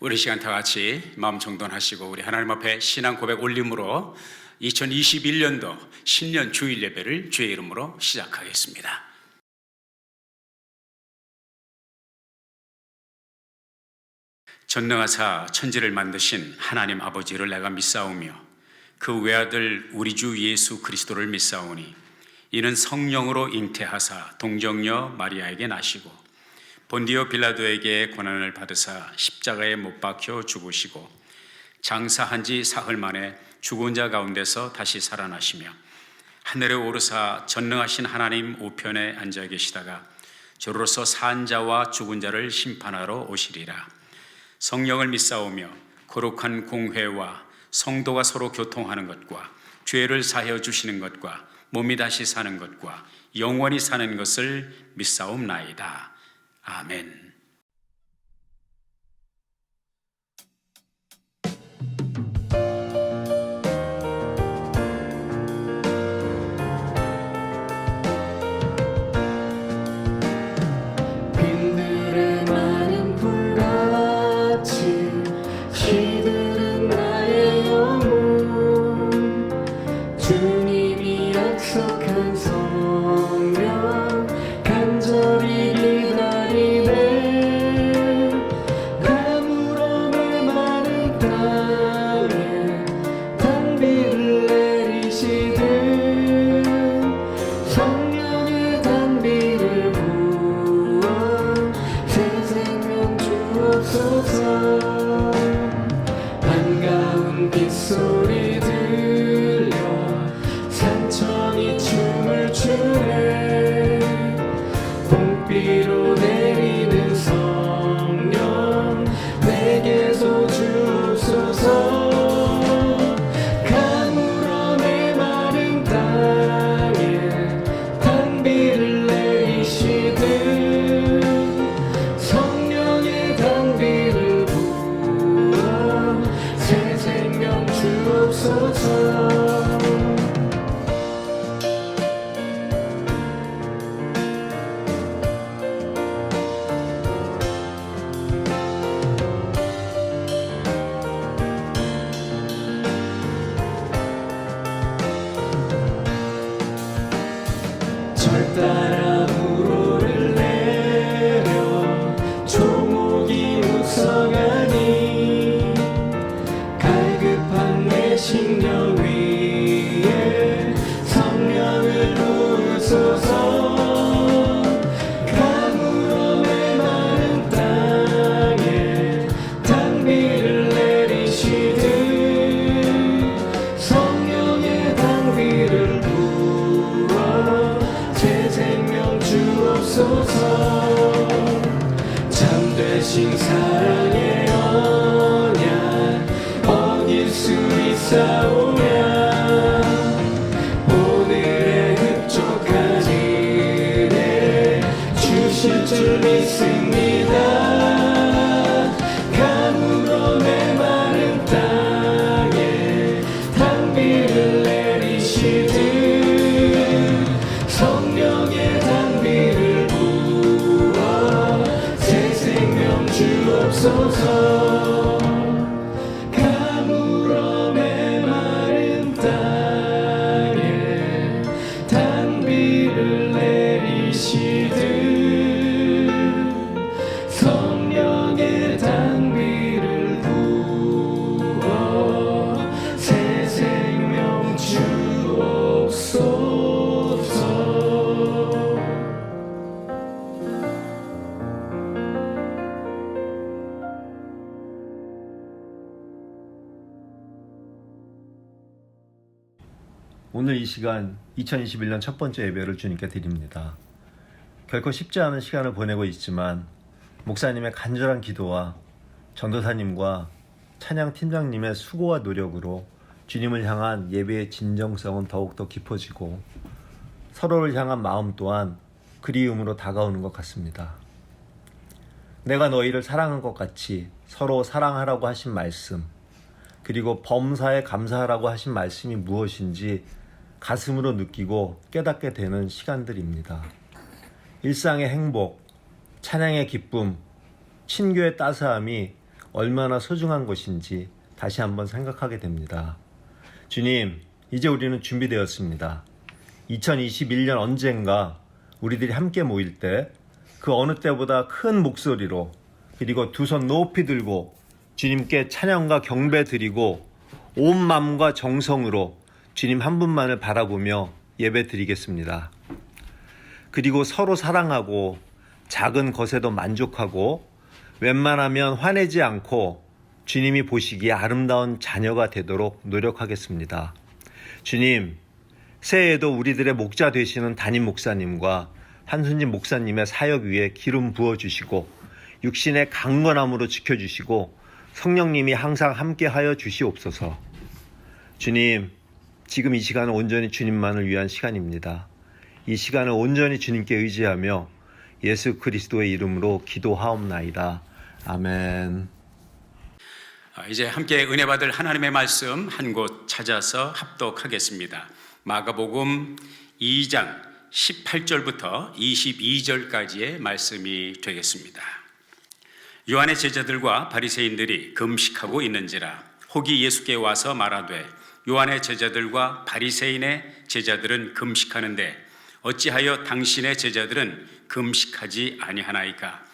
우리 시간 다 같이 마음 정돈하시고 우리 하나님 앞에 신앙 고백 올림으로 2021년도 신년 주일 예배를 주의 이름으로 시작하겠습니다. 전능하사 천지를 만드신 하나님 아버지를 내가 믿사오며 그 외아들 우리 주 예수 그리스도를 믿사오니 이는 성령으로 잉태하사 동정녀 마리아에게 나시고 본디오 빌라도에게 고난을 받으사 십자가에 못 박혀 죽으시고 장사한 지 사흘 만에 죽은 자 가운데서 다시 살아나시며 하늘에 오르사 전능하신 하나님 우편에 앉아 계시다가 저로서 산 자와 죽은 자를 심판하러 오시리라. 성령을 믿사오며 거룩한 공회와 성도가 서로 교통하는 것과 죄를 사하여 주시는 것과 몸이 다시 사는 것과 영원히 사는 것을 믿사옵나이다. 아멘. 빈들의 마른 불같이 시들은 나의 영혼 주님이 약속한 성령 간절히 기다리네 가물음의 마른 땅에 단비를 내리시듯 성령의 단비를 부어 새 생명 주옵소서 반가운 빗소리 들려 산천이 춤을 추네 봄비로 내리는 성령 내게서 주옵소서 가물음의 마른 땅에 단비를 내리시듯 성령의 단비를 부어 새 생명 주옵소서 절 따라 우로를 내려 조목이 묵성하니 갈급한 내 심령 위에 성령을 부으소서 가물음의 마른 땅에 단비를 내리시듯 성령의 단비를 부어 새 생명 주옵소서 참되신 사랑의 언약 어길 수 있사오냐 오늘의 흡족한 일에 주실 줄 믿습니다 가물음의 마른 땅에 단비를 내리시듯 성령의 단비를 부어 새 생명 주옵소서 가물음의 마른 땅에 단비를 내리시듯 성령의 단비를 부어 새 생명 주옵소서 오늘 이 시간 2021년 첫 번째 예배를 주님께 드립니다. 결코 쉽지 않은 시간을 보내고 있지만 목사님의 간절한 기도와 전도사님과 찬양팀장님의 수고와 노력으로 주님을 향한 예배의 진정성은 더욱더 깊어지고 서로를 향한 마음 또한 그리움으로 다가오는 것 같습니다. 내가 너희를 사랑한 것 같이 서로 사랑하라고 하신 말씀, 그리고 범사에 감사하라고 하신 말씀이 무엇인지 가슴으로 느끼고 깨닫게 되는 시간들입니다. 일상의 행복, 찬양의 기쁨, 친교의 따스함이 얼마나 소중한 것인지 다시 한번 생각하게 됩니다. 주님, 이제 우리는 준비되었습니다. 2021년 언젠가 우리들이 함께 모일 때 그 어느 때보다 큰 목소리로 그리고 두 손 높이 들고 주님께 찬양과 경배 드리고 온 마음과 정성으로 주님 한 분만을 바라보며 예배 드리겠습니다. 그리고 서로 사랑하고 작은 것에도 만족하고 웬만하면 화내지 않고 주님이 보시기에 아름다운 자녀가 되도록 노력하겠습니다. 주님, 새해에도 우리들의 목자 되시는 담임 목사님과 한순진 목사님의 사역 위에 기름 부어주시고 육신의 강건함으로 지켜주시고 성령님이 항상 함께하여 주시옵소서. 주님, 지금 이 시간은 온전히 주님만을 위한 시간입니다. 이 시간을 온전히 주님께 의지하며 예수 그리스도의 이름으로 기도하옵나이다. 아멘. 이제 함께 은혜 받을 하나님의 말씀 한 곳 찾아서 합독하겠습니다. 마가복음 2장 18절부터 22절까지의 말씀이 되겠습니다. 요한의 제자들과 바리새인들이 금식하고 있는지라 혹이 예수께 와서 말하되 요한의 제자들과 바리새인의 제자들은 금식하는데 어찌하여 당신의 제자들은 금식하지 아니하나이까?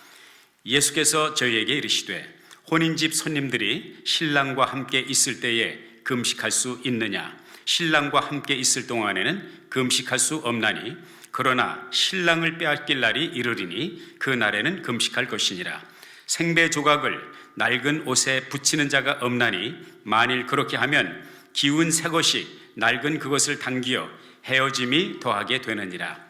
예수께서 저희에게 이르시되 혼인집 손님들이 신랑과 함께 있을 때에 금식할 수 있느냐? 신랑과 함께 있을 동안에는 금식할 수 없나니 그러나 신랑을 빼앗길 날이 이르리니 그 날에는 금식할 것이니라. 생배 조각을 낡은 옷에 붙이는 자가 없나니 만일 그렇게 하면 기운 새 것이 낡은 그것을 당기어 헤어짐이 더하게 되느니라.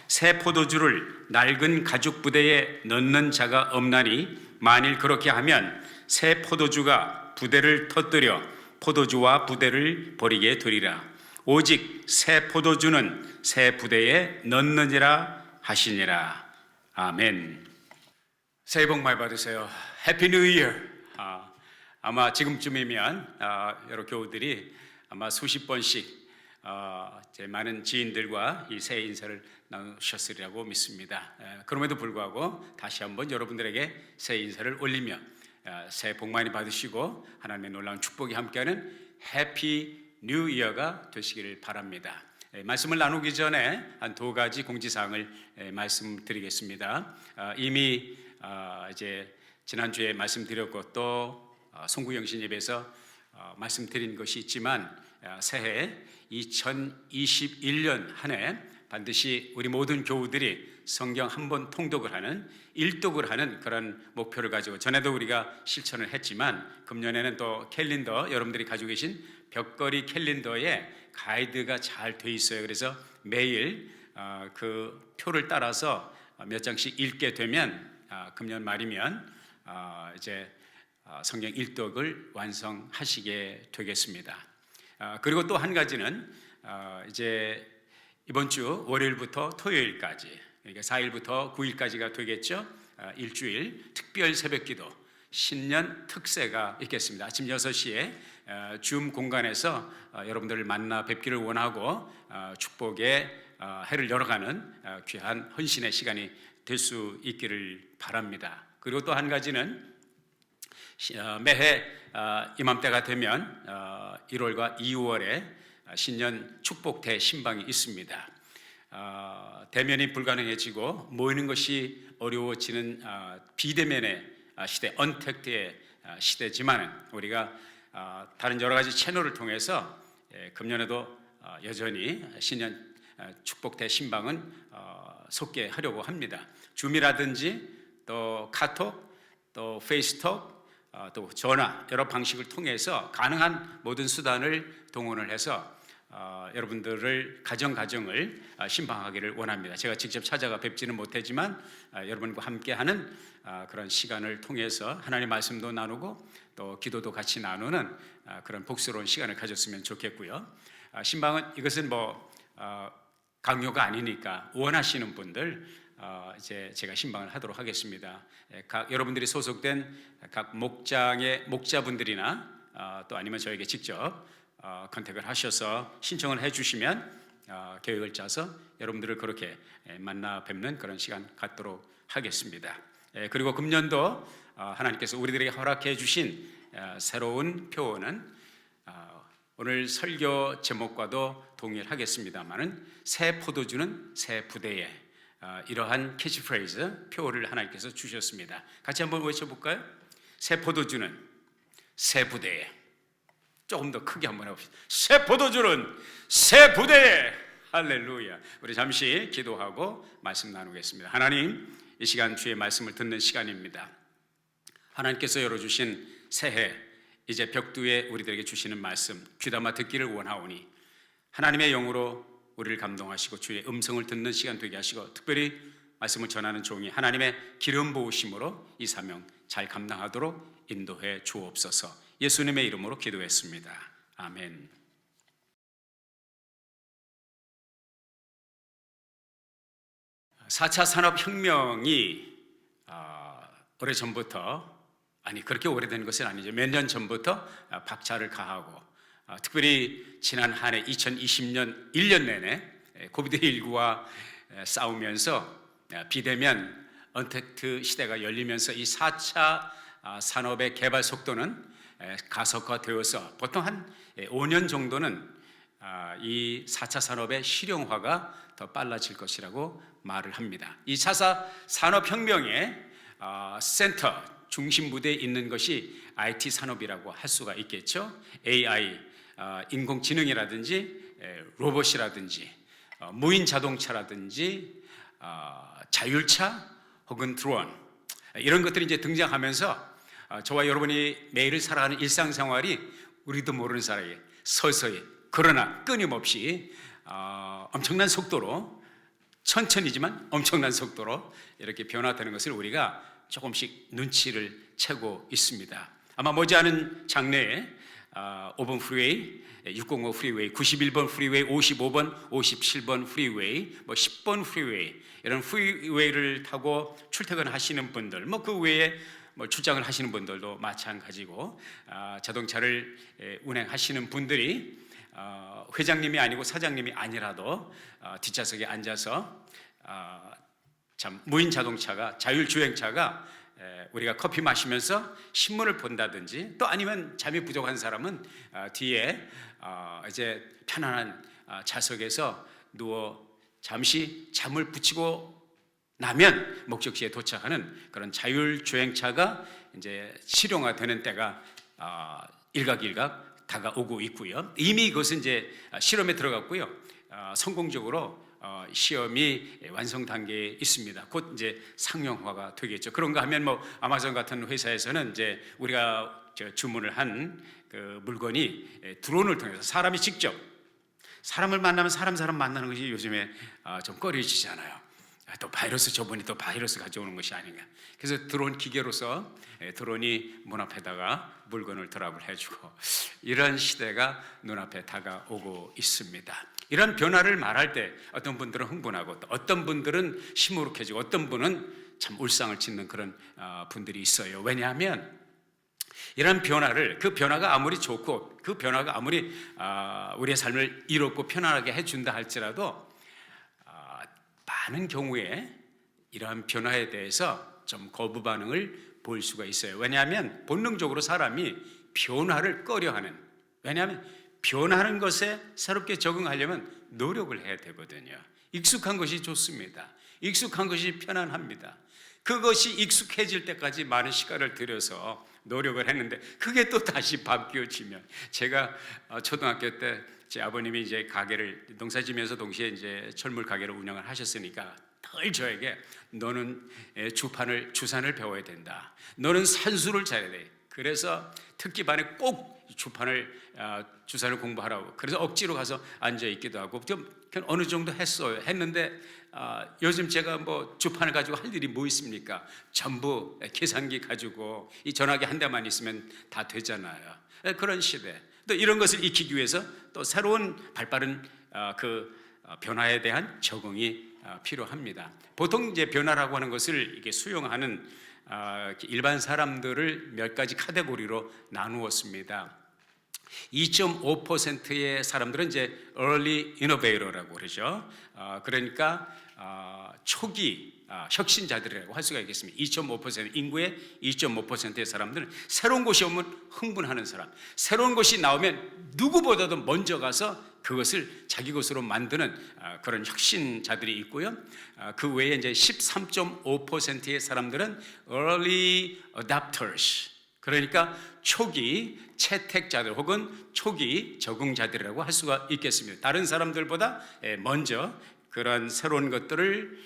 새 포도주를 낡은 가죽 부대에 넣는 자가 없나니 만일 그렇게 하면 새 포도주가 부대를 터뜨려 포도주와 부대를 버리게 되리라. 오직 새 포도주는 새 부대에 넣느니라 하시니라. 아멘. 새해 복 많이 받으세요. 해피 뉴 이어. 아마 지금쯤이면 여러 교우들이 아마 수십 번씩 제 많은 지인들과 이 새해 인사를 나누셨으리라고 믿습니다. 그럼에도 불구하고 다시 한번 여러분들에게 새해 인사를 올리며 새해 복 많이 받으시고 하나님의 놀라운 축복이 함께하는 해피 뉴 이어가 되시기를 바랍니다. 말씀을 나누기 전에 한 두 가지 공지사항을 말씀드리겠습니다. 이미 이제 지난주에 말씀드렸고 또 송구영신 예배에서 말씀드린 것이 있지만 새해 2021년 한 해 반드시 우리 모든 교우들이 성경 한 번 통독을 하는 일독을 하는 그런 목표를 가지고 전에도 우리가 실천을 했지만 금년에는 또 캘린더 여러분들이 가지고 계신 벽걸이 캘린더에 가이드가 잘 돼 있어요. 그래서 매일 그 표를 따라서 몇 장씩 읽게 되면 금년 말이면 이제 성경 일독을 완성하시게 되겠습니다. 그리고 또 한 가지는 이제 이번 주 월요일부터 토요일까지 그러니까 4일부터 9일까지가 되겠죠. 일주일 특별 새벽기도 신년 특세가 있겠습니다. 아침 6시에 줌 공간에서 여러분들을 만나 뵙기를 원하고 축복의 해를 열어가는 귀한 헌신의 시간이 될 수 있기를 바랍니다. 그리고 또 한 가지는 매해 이맘때가 되면 1월과 2월에 신년 축복 대신방이 있습니다. 대면이 불가능해지고 모이는 것이 어려워지는 비대면의 시대, 언택트의 시대지만 우리가 다른 여러 가지 채널을 통해서 금년에도 여전히 신년 축복 대신방은 속개하려고 합니다. 줌이라든지 또 카톡, 또 페이스톡, 또 전화 여러 방식을 통해서 가능한 모든 수단을 동원을 해서 여러분들을 가정을 신방하기를 원합니다. 제가 직접 찾아가 뵙지는 못했지만 여러분과 함께하는 그런 시간을 통해서 하나님의 말씀도 나누고 또 기도도 같이 나누는 그런 복스러운 시간을 가졌으면 좋겠고요. 신방은 이것은 뭐 강요가 아니니까 원하시는 분들 이제 제가 신방을 하도록 하겠습니다. 여러분들이 소속된 각 목장의 목자분들이나 또 아니면 저에게 직접 컨택을 하셔서 신청을 해주시면 계획을 짜서 여러분들을 그렇게 만나 뵙는 그런 시간 갖도록 하겠습니다. 그리고 금년도 하나님께서 우리들에게 허락해 주신 새로운 표어는 오늘 설교 제목과도 동일하겠습니다만은 새 포도주는 새 부대에, 이러한 캐치프레이즈 표어를 하나님께서 주셨습니다. 같이 한번 외쳐볼까요? 새 포도주는 새 부대에. 조금 더 크게 한번 해봅시다. 새 포도주는 새 부대에. 할렐루야. 우리 잠시 기도하고 말씀 나누겠습니다. 하나님, 이 시간 주의 말씀을 듣는 시간입니다. 하나님께서 열어주신 새해, 이제 벽두에 우리들에게 주시는 말씀 귀담아 듣기를 원하오니 하나님의 영으로 우리를 감동하시고 주의 음성을 듣는 시간 되게 하시고, 특별히 말씀을 전하는 종이 하나님의 기름 부으심으로 이 사명 잘 감당하도록 인도해 주옵소서. 예수님의 이름으로 기도했습니다. 아멘. (4차) 산업혁명이 오래전부터, 아니 그렇게 오래된 것은 아니죠, 몇 년 전부터 박차를 가하고, 특별히 지난 한 해 2020년 1년 내내 코비드19와 싸우면서 비대면 언택트 시대가 열리면서 이 4차 산업의 개발 속도는 가속화되어서 보통 한 5년 정도는 이 4차 산업의 실용화가 더 빨라질 것이라고 말을 합니다. 이 4차 산업혁명의 센터, 중심 무대에 있는 것이 IT 산업이라고 할 수가 있겠죠. AI, 인공지능이라든지 로봇이라든지 무인 자동차라든지 자율차 혹은 드론, 이런 것들이 이제 등장하면서 저와 여러분이 매일 살아가는 일상생활이 우리도 모르는 사이에 서서히, 그러나 끊임없이 엄청난 속도로, 천천히지만 엄청난 속도로 이렇게 변화되는 것을 우리가 조금씩 눈치를 채고 있습니다. 아마 머지않은 장래에 5번 프리웨이, 605 프리웨이, 91번 프리웨이, 55번, 57번 프리웨이, 10번 프리웨이, 이런 프리웨이를 타고 출퇴근하시는 분들, 그 외에 출장을 하시는 분들도 마찬가지고, 자동차를 운행하시는 분들이 회장님이 아니고 사장님이 아니라도 뒷좌석에 앉아서 참 무인 자동차가, 자율주행차가 우리가 커피 마시면서 신문을 본다든지, 또 아니면 잠이 부족한 사람은 뒤에 이제 편안한 좌석에서 누워 잠시 잠을 붙이고 나면 목적지에 도착하는 그런 자율주행차가 이제 실용화되는 때가 일각일각 다가오고 있고요. 이미 그것은 이제 실험에 들어갔고요. 성공적으로 시험이 완성 단계에 있습니다. 곧 이제 상용화가 되겠죠. 그런가 하면 아마존 같은 회사에서는 이제 우리가 주문을 한 그 물건이 드론을 통해서 사람이 직접, 사람을 만나면 사람 만나는 것이 요즘에 좀 꺼려지잖아요. 또 바이러스, 저번에 또 바이러스 가져오는 것이 아닌가. 그래서 드론 기계로서 드론이 문 앞에다가 물건을 드랍을 해주고, 이런 시대가 눈앞에 다가오고 있습니다. 이런 변화를 말할 때 어떤 분들은 흥분하고, 또 어떤 분들은 시무룩해지고, 어떤 분은 참 울상을 짓는 그런 분들이 있어요. 왜냐하면 이런 변화를, 그 변화가 아무리 좋고 그 변화가 아무리 우리의 삶을 이롭고 편안하게 해준다 할지라도 많은 경우에 이러한 변화에 대해서 좀 거부 반응을 보일 수가 있어요. 왜냐하면 본능적으로 사람이 변화를 꺼려하는, 왜냐하면 변하는 것에 새롭게 적응하려면 노력을 해야 되거든요. 익숙한 것이 좋습니다. 익숙한 것이 편안합니다. 그것이 익숙해질 때까지 많은 시간을 들여서 노력을 했는데, 그게 또 다시 바뀌어지면, 제가 초등학교 때 제 아버님이 이제 가게를, 농사지면서 동시에 이제 철물 가게를 운영을 하셨으니까 늘 저에게 너는 주산을 배워야 된다. 너는 산수를 잘해야 돼. 그래서 특기반에 꼭 주산을 공부하라고. 그래서 억지로 가서 앉아 있기도 하고, 좀 어느 정도 했는데 요즘 제가 주판을 가지고 할 일이 뭐 있습니까? 전부 계산기 가지고 이 전화기 한 대만 있으면 다 되잖아요. 그런 시대. 또 이런 것을 익히기 위해서 또 새로운 발빠른 그 변화에 대한 적응이 필요합니다. 보통 이제 변화라고 하는 것을 이게 수용하는 일반 사람들을 몇 가지 카테고리로 나누었습니다. 2.5%의 사람들은 이제 early innovator라고 그러죠. 그러니까 초기 혁신자들이라고 할 수가 있겠습니다. 2.5% 인구의 2.5%의 사람들은 새로운 곳이 오면 흥분하는 사람, 새로운 곳이 나오면 누구보다도 먼저 가서 그것을 자기 것으로 만드는 그런 혁신자들이 있고요. 그 외에 이제 13.5%의 사람들은 early adopters, 그러니까 초기 채택자들 혹은 초기 적응자들이라고 할 수가 있겠습니다. 다른 사람들보다 먼저 그런 새로운 것들을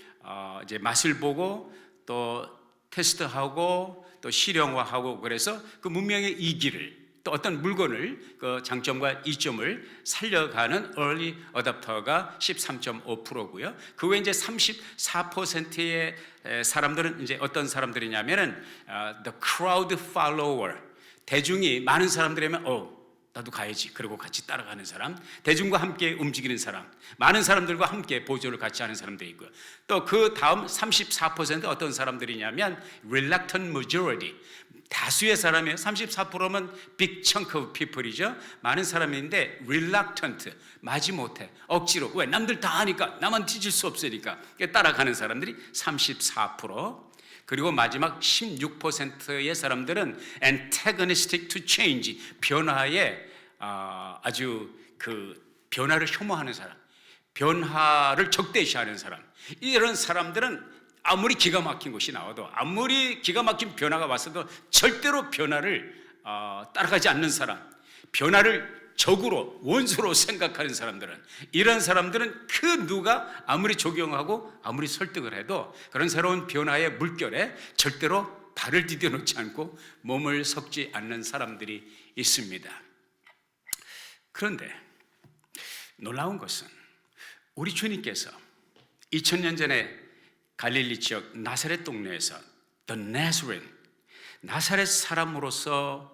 이제 맛을 보고 또 테스트하고 또 실용화하고, 그래서 그 문명의 이기를, 또 어떤 물건을 그 장점과 이점을 살려가는 early adopter가 13.5%고요. 그 외에 이제 34%의 사람들은 이제 어떤 사람들이냐면은 the crowd follower, 대중이 많은 사람들이면 나도 가야지, 그리고 같이 따라가는 사람, 대중과 함께 움직이는 사람, 많은 사람들과 함께 보조를 같이 하는 사람들이 있고요. 또 그 다음 34% 어떤 사람들이냐면 reluctant majority, 다수의 사람이에요. 34%면 big chunk of people이죠. 많은 사람인데 reluctant, 마지못해, 억지로, 왜? 남들 다 하니까 나만 뒤질 수 없으니까 따라가는 사람들이 34%. 그리고 마지막 16%의 사람들은 antagonistic to change, 변화에 아주 그 변화를 혐오하는 사람, 변화를 적대시하는 사람, 이런 사람들은 아무리 기가 막힌 것이 나와도, 아무리 기가 막힌 변화가 왔어도 절대로 변화를 따라가지 않는 사람, 변화를 적으로, 원수로 생각하는 사람들은, 이런 사람들은 그 누가 아무리 조경하고 아무리 설득을 해도 그런 새로운 변화의 물결에 절대로 발을 디뎌 놓지 않고 몸을 섞지 않는 사람들이 있습니다. 그런데 놀라운 것은 우리 주님께서 2000년 전에 갈릴리 지역 나사렛 동네에서 The Nazarene, 나사렛 사람으로서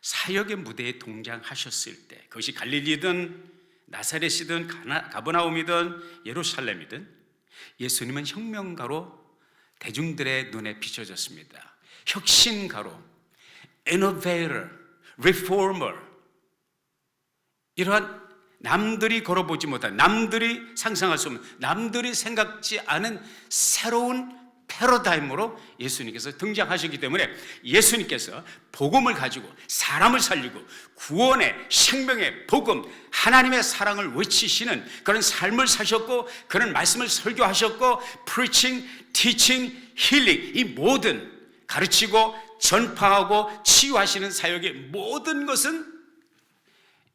사역의 무대에 동장하셨을 때, 그것이 갈릴리든 나사렛이든 가버나움이든 예루살렘이든, 예수님은 혁명가로 대중들의 눈에 비춰졌습니다. 혁신가로, innovator, reformer, 이러한 남들이 걸어보지 못한, 남들이 상상할 수 없는, 남들이 생각지 않은 새로운 패러다임으로 예수님께서 등장하셨기 때문에 예수님께서 복음을 가지고 사람을 살리고 구원의 생명의 복음, 하나님의 사랑을 외치시는 그런 삶을 사셨고, 그런 말씀을 설교하셨고, preaching, teaching, healing, 이 모든 가르치고 전파하고 치유하시는 사역의 모든 것은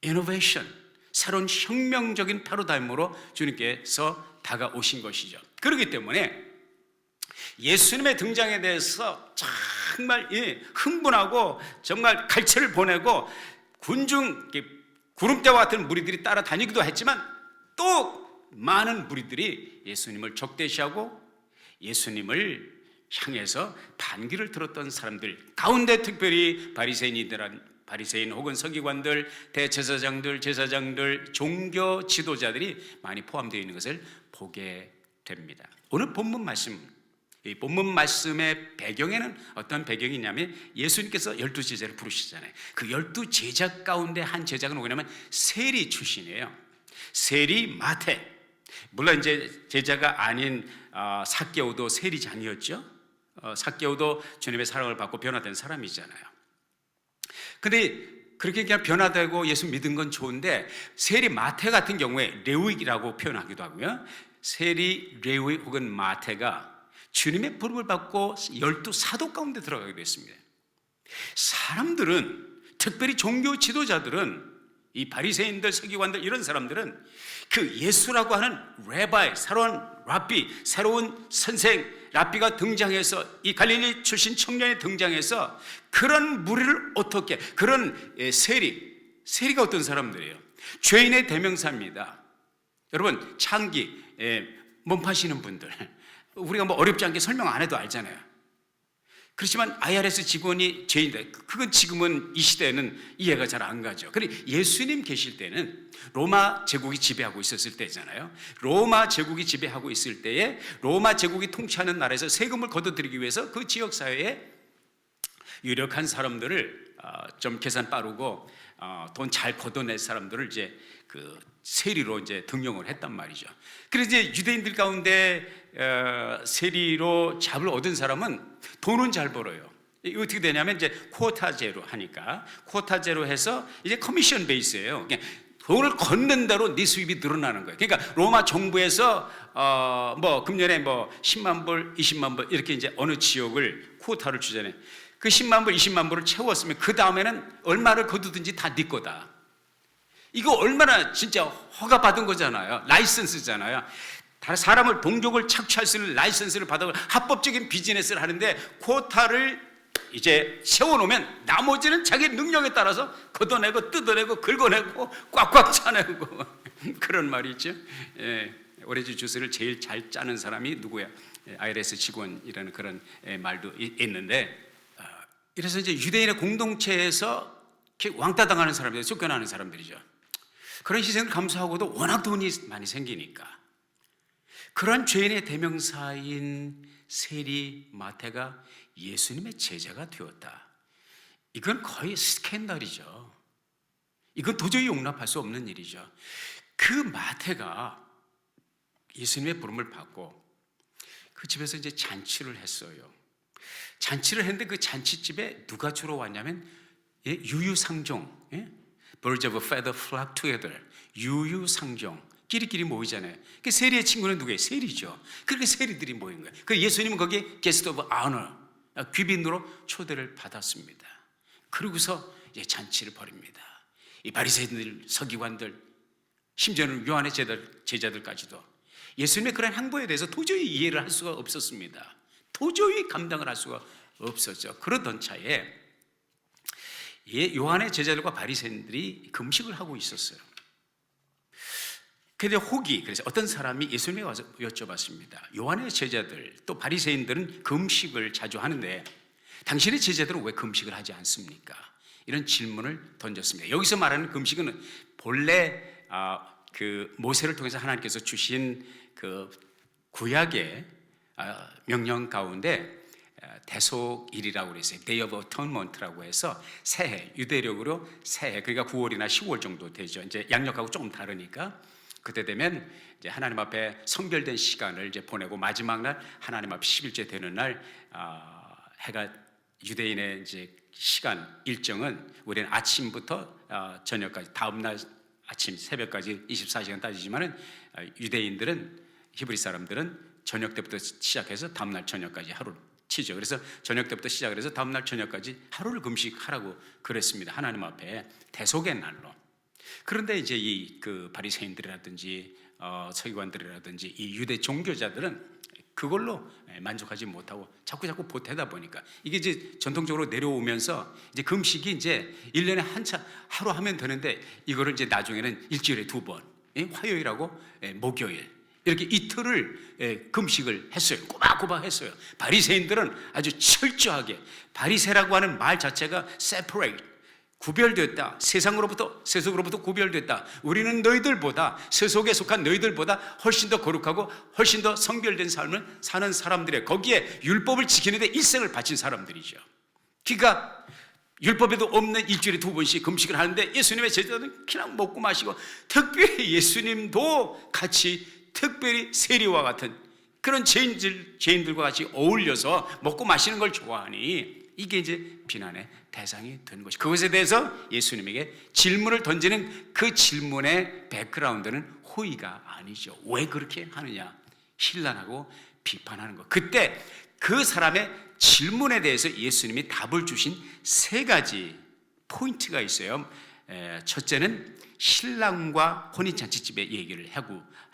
innovation, 새로운 혁명적인 패러다임으로 주님께서 다가오신 것이죠. 그렇기 때문에 예수님의 등장에 대해서 정말 흥분하고 정말 갈채를 보내고 군중 구름대와 같은 무리들이 따라다니기도 했지만, 또 많은 무리들이 예수님을 적대시하고 예수님을 향해서 반기를 들었던 사람들 가운데 특별히 바리새인 혹은 서기관들, 대제사장들, 제사장들, 종교 지도자들이 많이 포함되어 있는 것을 보게 됩니다. 오늘 본문 말씀, 이 본문 말씀의 배경에는 어떤 배경이 있냐면, 예수님께서 12제자를 부르시잖아요. 그 12제자 가운데 한 제자가 누구냐면 세리 출신이에요. 세리 마태. 물론 이제 제자가 아닌 삭개오도 세리장이었죠. 삭개오도 주님의 사랑을 받고 변화된 사람이잖아요. 근데 그렇게 그냥 변화되고 예수 믿은 건 좋은데, 세리 마태 같은 경우에 레위라고 표현하기도 하고요. 세리, 레위 혹은 마태가 주님의 부름을 받고 12사도 가운데 들어가기도 했습니다. 사람들은, 특별히 종교 지도자들은, 이 바리새인들, 서기관들, 이런 사람들은 그 예수라고 하는 레바이, 새로운 랍비, 새로운 선생, 랍비가 등장해서, 이 갈릴리 출신 청년이 등장해서 그런 무리를 어떻게, 그런 세리가 어떤 사람들이에요? 죄인의 대명사입니다. 여러분, 창기, 몸 파시는 분들, 우리가 뭐 어렵지 않게 설명 안 해도 알잖아요. 그렇지만 IRS 직원이 죄인데, 그건 지금은 이 시대에는 이해가 잘 안 가죠. 그런데 예수님 계실 때는 로마 제국이 지배하고 있었을 때잖아요. 로마 제국이 지배하고 있을 때에 로마 제국이 통치하는 나라에서 세금을 거둬들이기 위해서 그 지역 사회에 유력한 사람들을 좀 계산 빠르고 돈 잘 걷어낼 사람들을 이제 그 세리로 이제 등용을 했단 말이죠. 그래서 이제 유대인들 가운데 세리로 잡을 얻은 사람은 돈은 잘 벌어요. 이거 어떻게 되냐면 이제 쿼타제로 하니까, 쿼타제로 해서 이제 커미션 베이스예요. 돈을 걷는 대로 네 수입이 늘어나는 거예요. 그러니까 로마 정부에서 뭐 금년에 뭐 10만 불, 20만 불 이렇게 이제 어느 지역을 쿼타를 주잖아요. 그 10만 불, 20만 불을 채웠으면 그 다음에는 얼마를 거두든지 다 네 거다. 이거 얼마나 진짜 허가 받은 거잖아요. 라이선스잖아요. 다른 사람을 동족을 착취할 수 있는 라이선스를 받아 합법적인 비즈니스를 하는데 쿼타를 이제 세워놓으면 나머지는 자기 능력에 따라서 걷어내고 뜯어내고 긁어내고 꽉꽉 차내고 그런 말이 있죠. 오렌지 주스를 제일 잘 짜는 사람이 누구야? IRS 직원이라는 그런 말도 있는데, 이래서 이제 유대인의 공동체에서 이렇게 왕따 당하는 사람들, 쫓겨나는 사람들이죠. 그런 희생을 감수하고도 워낙 돈이 많이 생기니까 그런 죄인의 대명사인 세리 마태가 예수님의 제자가 되었다. 이건 거의 스캔들이죠. 이건 도저히 용납할 수 없는 일이죠. 그 마태가 예수님의 부름을 받고 그 집에서 이제 잔치를 했어요. 잔치를 했는데 그 잔치집에 누가 주로 왔냐면 유유상종, Birds of a feather flock together. 유유상종, 끼리끼리 모이잖아요. 그 세리의 친구는 누구예요? 세리죠. 그렇게 세리들이 모인 거예요. 그 예수님은 거기 게스트 오브 아너, 귀빈으로 초대를 받았습니다. 그러고서 이제 잔치를 벌입니다. 이 바리새인들, 서기관들, 심지어는 요한의 제자들까지도 예수님의 그런 행보에 대해서 도저히 이해를 할 수가 없었습니다. 도저히 감당을 할 수가 없었죠. 그러던 차에 요한의 제자들과 바리새인들이 금식을 하고 있었어요. 그런데 그래서 어떤 사람이 예수님에게 와서 여쭤봤습니다. 요한의 제자들 또 바리새인들은 금식을 자주 하는데 당신의 제자들은 왜 금식을 하지 않습니까? 이런 질문을 던졌습니다. 여기서 말하는 금식은 본래 그 모세를 통해서 하나님께서 주신 그 구약의 명령 가운데 대속일이라고 그랬어요. Day of Atonement라고 해서 새해, 유대력으로 새해, 그러니까 9월이나 10월 정도 되죠. 이제 양력하고 조금 다르니까 그때 되면 이제 하나님 앞에 성별된 시간을 이제 보내고 마지막 날 하나님 앞에 10일째 되는 날 해가 유대인의 이제 시간 일정은 우리는 아침부터 저녁까지 다음 날 아침 새벽까지 24시간 따지지만은 유대인들은 히브리 사람들은 저녁 때부터 시작해서 다음 날 저녁까지 하루를 치죠. 그래서 저녁 때부터 시작을 해서 다음 날 저녁까지 하루를 금식하라고 그랬습니다. 하나님 앞에 대속의 날로. 그런데 이제 이 그 바리새인들이라든지 서기관들이라든지 이 유대 종교자들은 그걸로 만족하지 못하고 자꾸 보태다 보니까 이게 이제 전통적으로 내려오면서 이제 금식이 이제 1년에 하루 하면 되는데 이거를 이제 나중에는 일주일에 2번, 화요일하고 목요일 이렇게 이틀을 금식을 했어요. 꼬박꼬박 했어요. 바리새인들은 아주 철저하게, 바리새라고 하는 말 자체가 separate, 구별됐다. 세속으로부터 구별됐다. 우리는 너희들보다, 세속에 속한 너희들보다 훨씬 더 거룩하고 훨씬 더 성별된 삶을 사는 사람들이에요. 거기에 율법을 지키는데 일생을 바친 사람들이죠. 그러니까 율법에도 없는 일주일에 2번씩 금식을 하는데 예수님의 제자들은 그냥 먹고 마시고, 특별히 예수님도 같이 특별히 세리와 같은 그런 죄인들과 같이 어울려서 먹고 마시는 걸 좋아하니 이게 이제 비난의 대상이 되는 것이, 그것에 대해서 예수님에게 질문을 던지는 그 질문의 백그라운드는 호의가 아니죠. 왜 그렇게 하느냐, 신란하고 비판하는 것. 그때 그 사람의 질문에 대해서 예수님이 답을 주신 3가지 포인트가 있어요. 첫째는 신랑과 혼인잔치집의 얘기를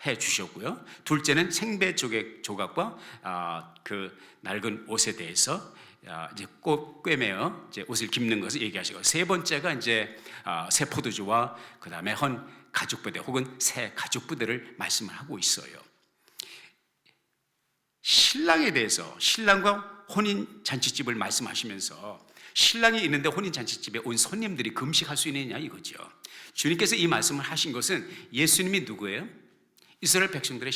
해 주셨고요. 둘째는 생배 조각과 그 낡은 옷에 대해서 이제 꿰매어 이제 옷을 깁는 것을 얘기하시고, 세 번째가 이제 새 포도주와 그 다음에 헌 가죽부대 혹은 새 가죽부대를 말씀을 하고 있어요. 신랑에 대해서, 신랑과 혼인 잔치집을 말씀하시면서 신랑이 있는데 혼인 잔치집에 온 손님들이 금식할 수 있느냐 이거죠. 주님께서 이 말씀을 하신 것은 예수님이 누구예요? 이스라엘 백성들의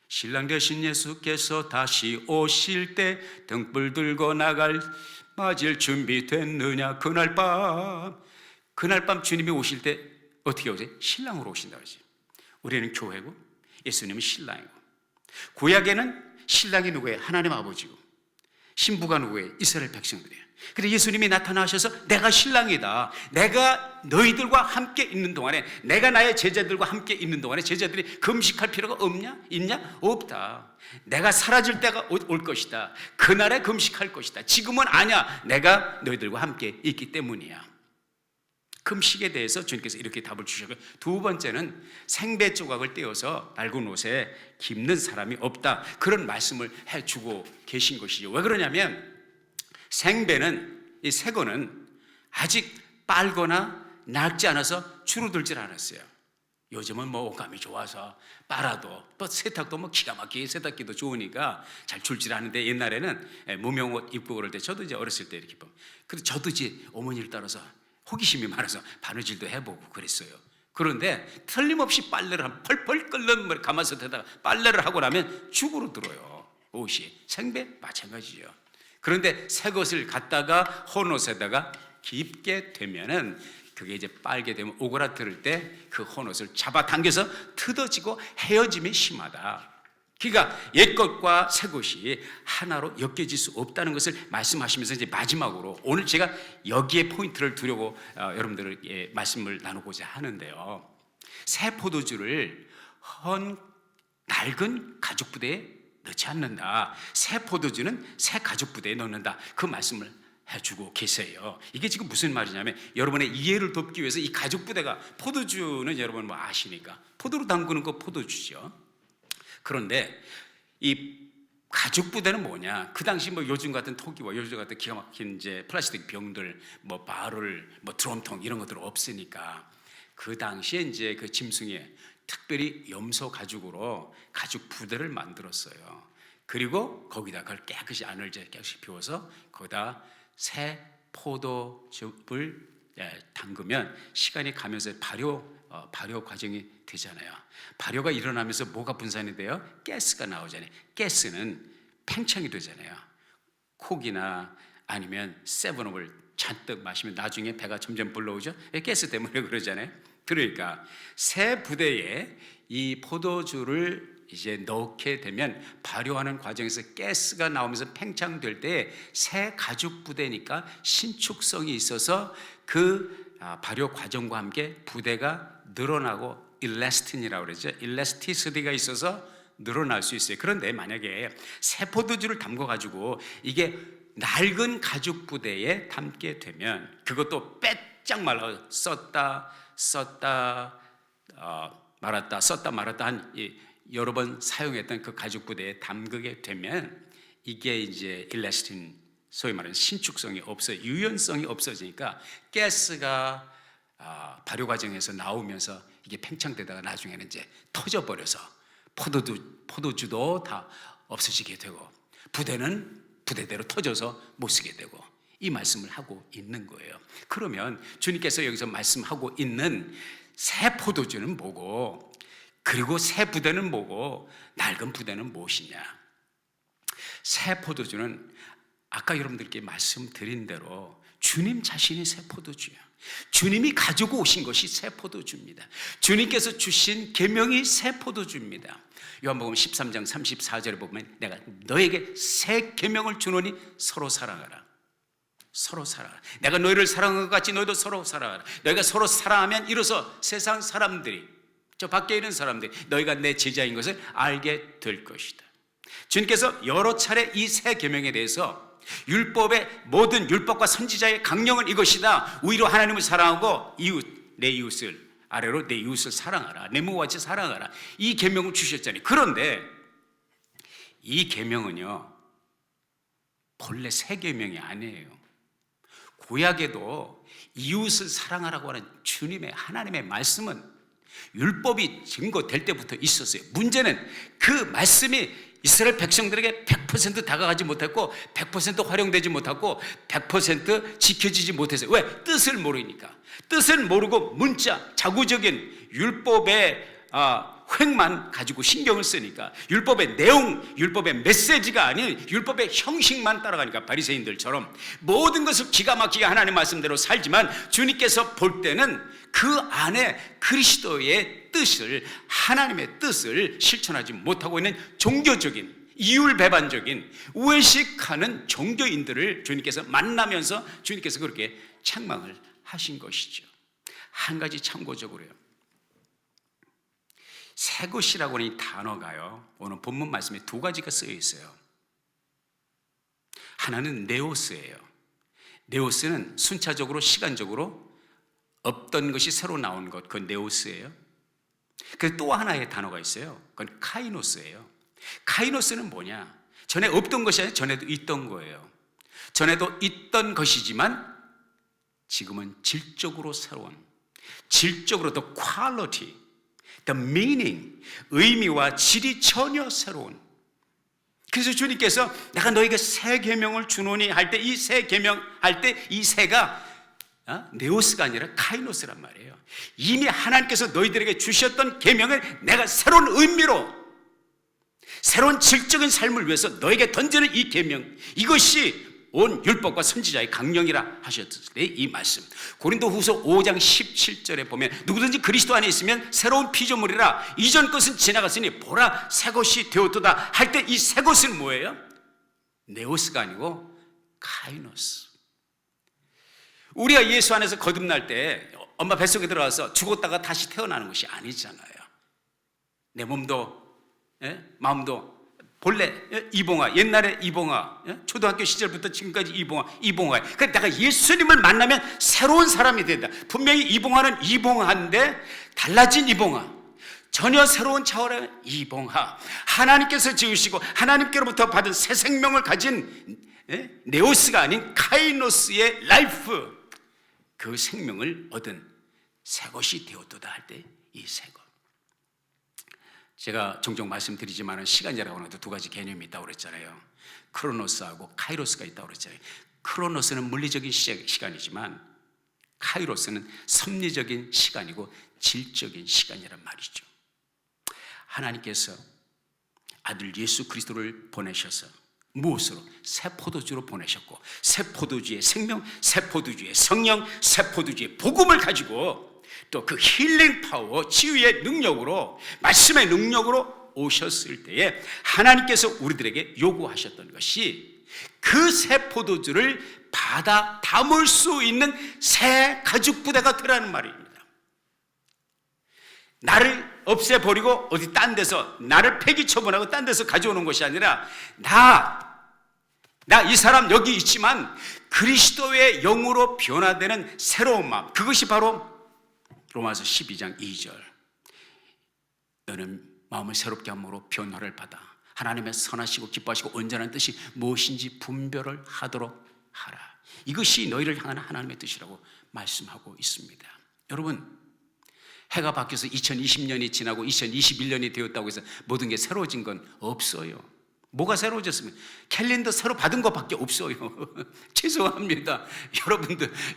신랑 되신 예수께서 다시 오실 때 등불 들고 나갈 맞을 준비 됐느냐. 그날 밤 주님이 오실 때 어떻게 오세요? 신랑으로 오신다 그러죠. 우리는 교회고 예수님은 신랑이고, 구약에는 신랑이 누구예요? 하나님 아버지고, 신부가 누구예요? 이스라엘 백성들이에요. 근데 예수님이 나타나셔서 내가 신랑이다, 내가 너희들과 함께 있는 동안에, 내가 나의 제자들과 함께 있는 동안에 제자들이 금식할 필요가 없냐? 있냐? 없다. 내가 사라질 때가 올 것이다. 그날에 금식할 것이다. 지금은 아니야. 내가 너희들과 함께 있기 때문이야. 금식에 대해서 주님께서 이렇게 답을 주셨고요. 두 번째는 생배 조각을 떼어서 낡은 옷에 깁는 사람이 없다, 그런 말씀을 해주고 계신 것이죠. 왜 그러냐면 생배는, 이 새거는 아직 빨거나 낡지 않아서 주루들질 않았어요. 요즘은 뭐 옷감이 좋아서 빨아도, 또 세탁도 뭐 기가 막히게 세탁기도 좋으니까 잘 줄질 않은데, 옛날에는 무명옷 입고 그럴 때, 저도 이제 어렸을 때 이렇게 보면, 근데 저도 이제 어머니를 따라서 호기심이 많아서 바느질도 해보고 그랬어요. 그런데 틀림없이 빨래를 펄펄 끓는 가마솥에다가 빨래를 하고 나면 죽으로 들어요. 옷이. 생배 마찬가지죠. 그런데 새 것을 갖다가 헌옷에다가 깊게 되면은, 그게 이제 빨게 되면 오그라들 때 그 헌옷을 잡아당겨서 뜯어지고 헤어짐이 심하다. 그러니까 옛 것과 새 것이 하나로 엮여질 수 없다는 것을 말씀하시면서, 이제 마지막으로 오늘 제가 여기에 포인트를 두려고 여러분들에게 말씀을 나누고자 하는데요, 새 포도주를 낡은 가죽 부대에 넣지 않는다. 새 포도주는 새 가죽 부대에 넣는다. 그 말씀을 해주고 계세요. 이게 지금 무슨 말이냐면, 여러분의 이해를 돕기 위해서, 이 가죽 부대가, 포도주는 여러분 뭐 아시니까 포도로 담그는 거 포도주죠. 그런데 이 가죽 부대는 뭐냐? 그 당시 뭐 요즘 같은 토기와 요즘 같은 기가 막힌 이제 플라스틱 병들, 뭐 바를, 뭐 드럼통 이런 것들 없으니까, 그 당시에 이제 그 짐승에 특별히 염소 가죽으로 가죽 부대를 만들었어요. 그리고 거기다 그걸 깨끗이 안을 이제 깨끗이 비워서 거기다 새 포도즙을 담그면 시간이 가면서 발효 과정이 되잖아요. 발효가 일어나면서 뭐가 분산이 돼요? 가스가 나오잖아요. 가스는 팽창이 되잖아요. 콕이나 아니면 세븐업을 잔뜩 마시면 나중에 배가 점점 불러오죠. 가스 때문에 그러잖아요. 그러니까 새 부대에 이 포도주를 이제 넣게 되면 발효하는 과정에서 가스가 나오면서 팽창될 때 새 가죽 부대니까 신축성이 있어서 그 발효 과정과 함께 부대가 늘어나고, 일라스틴이라고 그러죠. 일라스티시티가 있어서 늘어날 수 있어요. 그런데 만약에 새 포도주를 담궈 가지고 이게 낡은 가죽 부대에 담게 되면, 그것도 빼짝 말라 썼다 말았다 한 여러 번 사용했던 그 가죽 부대에 담그게 되면, 이게 이제 일라스틴, 소위 말하는 신축성이 없어, 유연성이 없어지니까 가스가 발효 과정에서 나오면서 이게 팽창되다가 나중에는 이제 터져버려서 포도주도 다 없어지게 되고, 부대는 부대대로 터져서 못 쓰게 되고, 이 말씀을 하고 있는 거예요. 그러면 주님께서 여기서 말씀하고 있는 새 포도주는 뭐고, 그리고 새 부대는 뭐고, 낡은 부대는 무엇이냐? 새 포도주는 아까 여러분들께 말씀드린 대로 주님 자신이 새 포도주예요. 주님이 가지고 오신 것이 새 포도주입니다. 주님께서 주신 계명이 새 포도주입니다. 요한복음 13장 34절에 보면, 내가 너에게 새 계명을 주노니 서로 사랑하라. 서로 사랑하라. 내가 너희를 사랑한 것 같이 너희도 서로 사랑하라. 너희가 서로 사랑하면 이로써 세상 사람들이, 저 밖에 있는 사람들이 너희가 내 제자인 것을 알게 될 것이다. 주님께서 여러 차례 이 새 계명에 대해서, 율법의 모든 율법과 선지자의 강령은 이것이다. 위로 하나님을 사랑하고 내 이웃을 아래로 내 이웃을 사랑하라. 내 몸과 같이 사랑하라. 이 계명을 주셨잖아요. 그런데 이 계명은요, 본래 새 계명이 아니에요. 구약에도 이웃을 사랑하라고 하는 주님의, 하나님의 말씀은 율법이 증거될 때부터 있었어요. 문제는 그 말씀이 이스라엘 백성들에게 100% 다가가지 못했고, 100% 활용되지 못하고, 100% 지켜지지 못했어요. 왜? 뜻을 모르니까. 뜻을 모르고 문자, 자구적인 율법의 획만 가지고 신경을 쓰니까 율법의 내용, 율법의 메시지가 아닌 율법의 형식만 따라가니까 바리새인들처럼 모든 것을 기가 막히게 하나님 말씀대로 살지만 주님께서 볼 때는 그 안에 그리스도의 뜻을, 하나님의 뜻을 실천하지 못하고 있는 종교적인, 이율배반적인, 외식하는 종교인들을 주님께서 만나면서 주님께서 그렇게 책망을 하신 것이죠. 한 가지 참고적으로요, 새 것이라고 하는 이 단어가요, 오늘 본문 말씀에 두 가지가 쓰여 있어요. 하나는 네오스예요. 네오스는 순차적으로, 시간적으로 없던 것이 새로 나온 것, 그건 네오스예요. 그리고 또 하나의 단어가 있어요. 그건 카이노스예요. 카이노스는 뭐냐? 전에 없던 것이 아니라 전에도 있던 거예요. 전에도 있던 것이지만 지금은 질적으로 새로운, 질적으로 더 퀄리티, the meaning, 의미와 질이 전혀 새로운. 그래서 주님께서 내가 너에게 새 계명을 주노니 할 때, 이 새 계명 할 때 이 새가 네오스가 아니라 카이노스란 말이에요. 이미 하나님께서 너희들에게 주셨던 계명을 내가 새로운 의미로, 새로운 질적인 삶을 위해서 너에게 던지는 이 계명, 이것이 온 율법과 선지자의 강령이라 하셨을 때 이 말씀, 고린도후서 5장 17절에 보면 누구든지 그리스도 안에 있으면 새로운 피조물이라, 이전 것은 지나갔으니 보라 새 것이 되었도다 할 때 이 새 것은 뭐예요? 네오스가 아니고 카이노스. 우리가 예수 안에서 거듭날 때 엄마 뱃속에 들어가서 죽었다가 다시 태어나는 것이 아니잖아요. 내 몸도 마음도 본래 이봉화, 옛날에 이봉화, 초등학교 시절부터 지금까지 이봉화. 그러니까 내가 예수님을 만나면 새로운 사람이 된다. 분명히 이봉화는 이봉화인데 달라진 이봉화, 전혀 새로운 차원의 이봉화, 하나님께서 지으시고 하나님께로부터 받은 새 생명을 가진 네오스가 아닌 카이노스의 라이프, 그 생명을 얻은 새 것이 되었도다 할 때 이 새 것. 제가 종종 말씀드리지만 시간이라고 하는 두 가지 개념이 있다고 그랬잖아요. 크로노스하고 카이로스가 있다고 그랬잖아요. 크로노스는 물리적인 시간이지만 카이로스는 섭리적인 시간이고 질적인 시간이란 말이죠. 하나님께서 아들 예수 그리스도를 보내셔서 무엇으로? 새 포도주로 보내셨고, 새 포도주의 생명, 새 포도주의 성령, 새 포도주의 복음을 가지고 또 그 힐링 파워, 치유의 능력으로, 말씀의 능력으로 오셨을 때에 하나님께서 우리들에게 요구하셨던 것이 그 새 포도주를 받아 담을 수 있는 새 가죽 부대가 되라는 말입니다. 나를 없애버리고 어디 딴 데서 나를 폐기 처분하고 딴 데서 가져오는 것이 아니라 나 이 사람 여기 있지만 그리스도의 영으로 변화되는 새로운 마음, 그것이 바로 로마서 12장 2절, 너는 마음을 새롭게 함으로 변화를 받아 하나님의 선하시고 기뻐하시고 온전한 뜻이 무엇인지 분별을 하도록 하라. 이것이 너희를 향한 하나님의 뜻이라고 말씀하고 있습니다. 여러분, 해가 바뀌어서 2020년이 지나고 2021년이 되었다고 해서 모든 게 새로워진 건 없어요. 뭐가 새로워졌으면 캘린더 새로 받은 것밖에 없어요. 죄송합니다.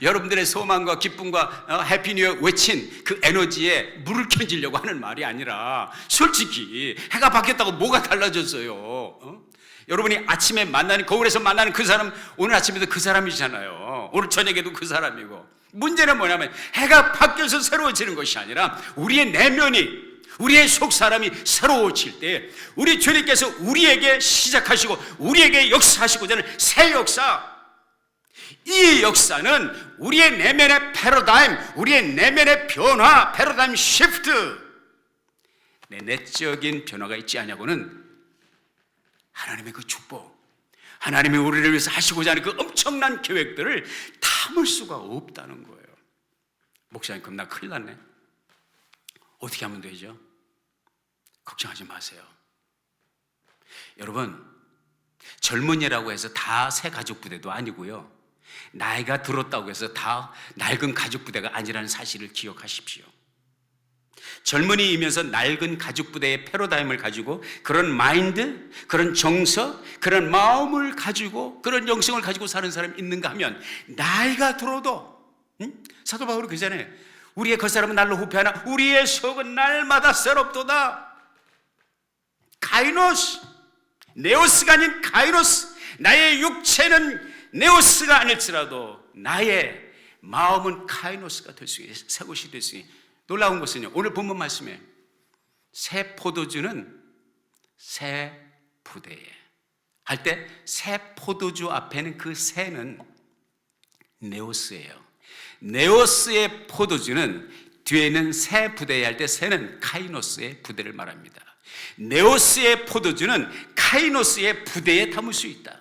여러분들의 소망과 기쁨과 해피 뉴 이어 외친 그 에너지에 물을 켜지려고 하는 말이 아니라 솔직히 해가 바뀌었다고 뭐가 달라졌어요? 여러분이 아침에 만나는, 거울에서 만나는 그 사람 오늘 아침에도 그 사람이잖아요. 오늘 저녁에도 그 사람이고. 문제는 뭐냐면 해가 바뀌어서 새로워지는 것이 아니라 우리의 내면이, 우리의 속사람이 새로워질 때 우리 주님께서 우리에게 시작하시고 우리에게 역사하시고자 하는 새 역사, 이 역사는 우리의 내면의 패러다임, 우리의 내면의 변화, 패러다임 시프트, 내 내적인 변화가 있지 않냐고는 하나님의 그 축복, 하나님이 우리를 위해서 하시고자 하는 그 엄청난 계획들을 담을 수가 없다는 거예요. 목사님, 그럼 나 큰일 났네. 어떻게 하면 되죠? 걱정하지 마세요. 여러분, 젊은이라고 해서 다 새 가족 부대도 아니고요, 나이가 들었다고 해서 다 낡은 가족 부대가 아니라는 사실을 기억하십시오. 젊은이이면서 낡은 가족 부대의 패러다임을 가지고 그런 마인드, 그런 정서, 그런 마음을 가지고 그런 영성을 가지고 사는 사람이 있는가 하면 나이가 들어도, 사도 바울이 그 전에 우리의 겉사람은 날로 후패하나 우리의 속은 날마다 새롭도다. 카이노스, 네오스가 아닌 카이노스. 나의 육체는 네오스가 아닐지라도 나의 마음은 카이노스가 될 수 있는, 새 것이 될 수 있는. 놀라운 것은요, 오늘 본문 말씀에 새 포도주는 새 부대에 할 때 새 포도주 앞에는 그 새는 네오스예요. 네오스의 포도주는 뒤에는 새 부대에 할 때 새는 카이노스의 부대를 말합니다. 네오스의 포도주는 카이노스의 부대에 담을 수 있다.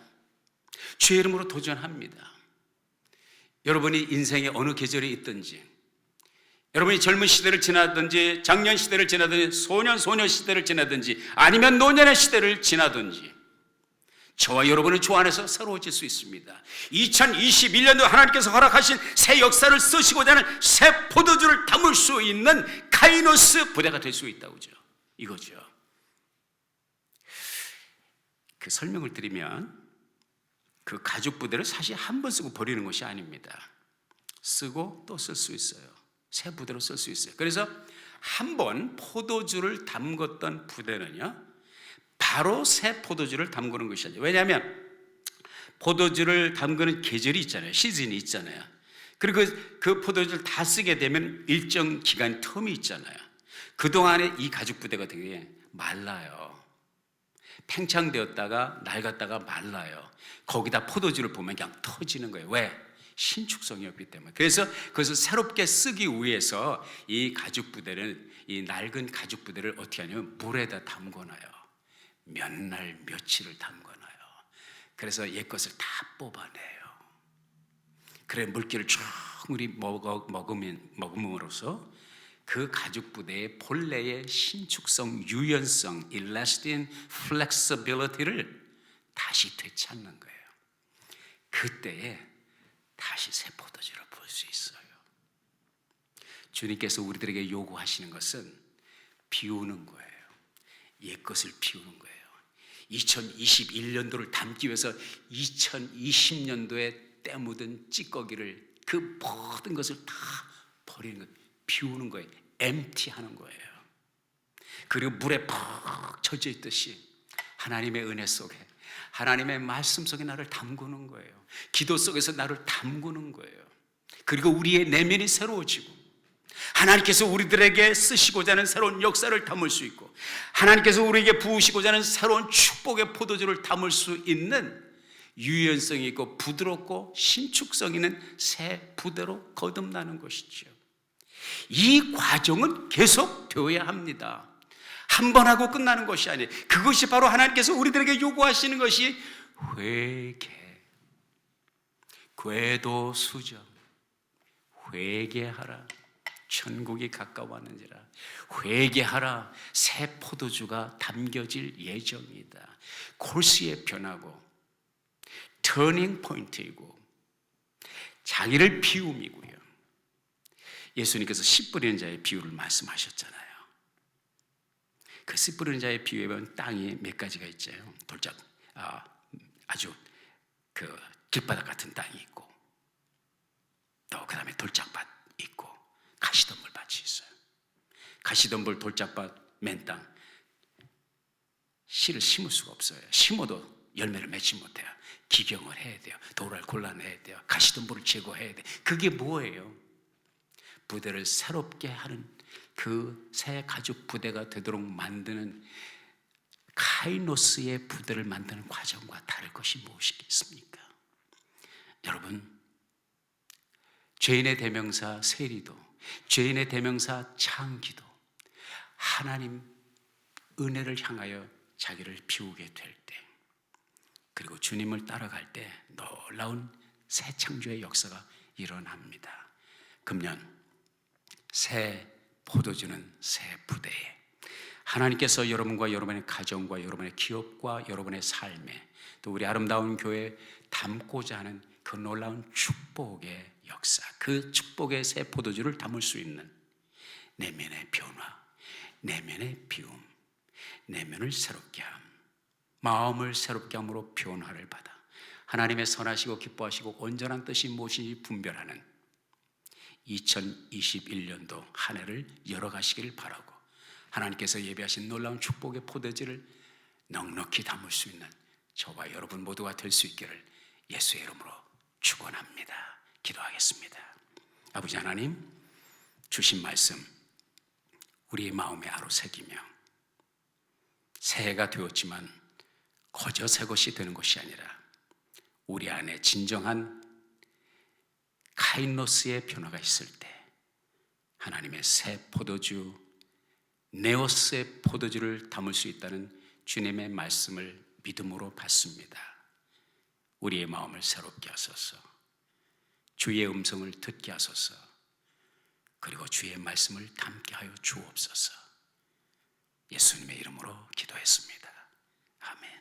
주의 이름으로 도전합니다. 여러분이 인생의 어느 계절에 있든지, 여러분이 젊은 시대를 지나든지 장년 시대를 지나든지 소년 시대를 지나든지 아니면 노년의 시대를 지나든지 저와 여러분은 주 안에서 새로워질 수 있습니다. 2021년도 하나님께서 허락하신 새 역사를 쓰시고자 하는 새 포도주를 담을 수 있는 카이노스 부대가 될 수 있다고죠. 이거죠. 그 설명을 드리면 그 가죽 부대를 사실 한 번 쓰고 버리는 것이 아닙니다. 쓰고 또 쓸 수 있어요. 새 부대로 쓸 수 있어요. 그래서 한 번 포도주를 담궜던 부대는요, 바로 새 포도주를 담그는 것이 아니에요. 왜냐하면 포도주를 담그는 계절이 있잖아요. 시즌이 있잖아요. 그리고 그 포도주를 다 쓰게 되면 일정 기간 텀이 있잖아요. 그동안에 이 가죽 부대가 되게 말라요. 팽창되었다가 낡았다가 말라요. 거기다 포도주를 보면 그냥 터지는 거예요. 왜? 신축성이 없기 때문에. 그래서 그것을 새롭게 쓰기 위해서 이 가죽 부대를, 이 낡은 가죽 부대를 어떻게 하냐면 물에다 담궈놔요. 몇 날 며칠을 담궈놔요. 그래서 옛 것을 다 뽑아내요. 그래 물기를 충분히 먹음으로써 그 가죽 부대의 본래의 신축성, 유연성, elastin, flexibility를 다시 되찾는 거예요. 그때에 다시 새 포도주를 볼 수 있어요. 주님께서 우리들에게 요구하시는 것은 비우는 거예요. 옛것을 비우는 거예요. 2021년도를 담기 위해서 2020년도에 때 묻은 찌꺼기를, 그 모든 것을 다 버리는 거예요. 비우는 거예요. empty하는 거예요. 그리고 물에 푹 젖어 있듯이 하나님의 은혜 속에, 하나님의 말씀 속에 나를 담그는 거예요. 기도 속에서 나를 담그는 거예요. 그리고 우리의 내면이 새로워지고 하나님께서 우리들에게 쓰시고자 하는 새로운 역사를 담을 수 있고 하나님께서 우리에게 부으시고자 하는 새로운 축복의 포도주를 담을 수 있는 유연성이 있고 부드럽고 신축성 있는 새 부대로 거듭나는 것이죠. 이 과정은 계속 되어야 합니다. 한 번 하고 끝나는 것이 아니에요. 그것이 바로 하나님께서 우리들에게 요구하시는 것이 회개, 궤도 수정, 회개하라. 천국이 가까워하는지라. 회개하라. 새 포도주가 담겨질 예정이다. 코스의 변화고 터닝 포인트이고 자기를 비움이고요. 예수님께서 씨 뿌리는 자의 비유를 말씀하셨잖아요. 그 씨 뿌리는 자의 비유에 보면 땅이 몇 가지가 있잖아요. 돌짝, 아주 그 길바닥 같은 땅이 있고 또 그 다음에 돌짝밭 있고 가시덤불 밭이 있어요. 가시덤불, 돌짝밭, 맨땅, 씨를 심을 수가 없어요. 심어도 열매를 맺지 못해요. 기경을 해야 돼요. 돌을 골라내야 돼요. 가시덤불을 제거해야 돼요. 그게 뭐예요? 부대를 새롭게 하는 그 새 가죽 부대가 되도록 만드는 카이노스의 부대를 만드는 과정과 다를 것이 무엇이겠습니까? 여러분, 죄인의 대명사 세리도, 죄인의 대명사 창기도 하나님 은혜를 향하여 자기를 비우게 될 때, 그리고 주님을 따라갈 때 놀라운 새 창조의 역사가 일어납니다. 금년 새 포도주는 새 부대에 하나님께서 여러분과 여러분의 가정과 여러분의 기업과 여러분의 삶에 또 우리 아름다운 교회에 담고자 하는 그 놀라운 축복의 역사, 그 축복의 새 포도주를 담을 수 있는 내면의 변화, 내면의 비움, 내면을 새롭게 함, 마음을 새롭게 함으로 변화를 받아 하나님의 선하시고 기뻐하시고 온전한 뜻이 무엇인지 분별하는 2021년도 한 해를 열어가시길 바라고, 하나님께서 예비하신 놀라운 축복의 포도주를 넉넉히 담을 수 있는 저와 여러분 모두가 될 수 있기를 예수의 이름으로 축원합니다. 기도하겠습니다. 아버지 하나님, 주신 말씀 우리의 마음에 하루 새기며, 새해가 되었지만 거저 새 것이 되는 것이 아니라 우리 안에 진정한 카이노스의 변화가 있을 때 하나님의 새 포도주, 네오스의 포도주를 담을 수 있다는 주님의 말씀을 믿음으로 받습니다. 우리의 마음을 새롭게 하소서, 주의 음성을 듣게 하소서, 그리고 주의 말씀을 담게 하여 주옵소서. 예수님의 이름으로 기도했습니다. 아멘.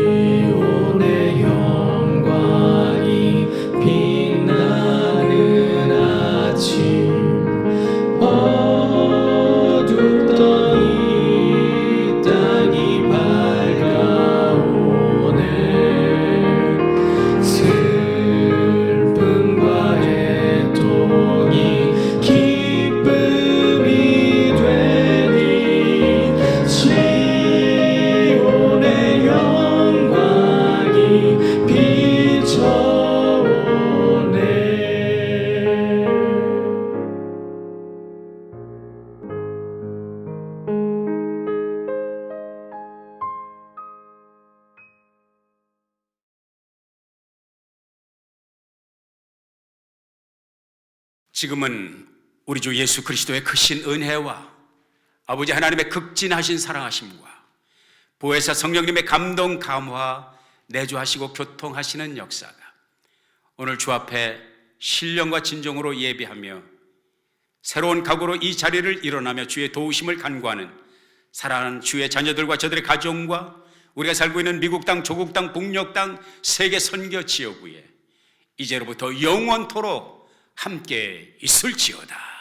시온의 영광이 빛나는 아침, 어둡던 이 땅이 밝아오네. 슬픔과 애통이 기쁨이 되니 시온의 영광이 비춰오네. 지금은 우리 주 예수 그리스도의 크신 은혜와 아버지 하나님의 극진하신 사랑하심과 보혜사 성령님의 감동 감화 내주하시고 교통하시는 역사가 오늘 주 앞에 신령과 진정으로 예비하며 새로운 각오로 이 자리를 일어나며 주의 도우심을 간구하는 사랑하는 주의 자녀들과 저들의 가정과 우리가 살고 있는 미국 땅, 조국 땅, 북녘 땅, 세계 선교 지역구에 이제로부터 영원토록 함께 있을지어다.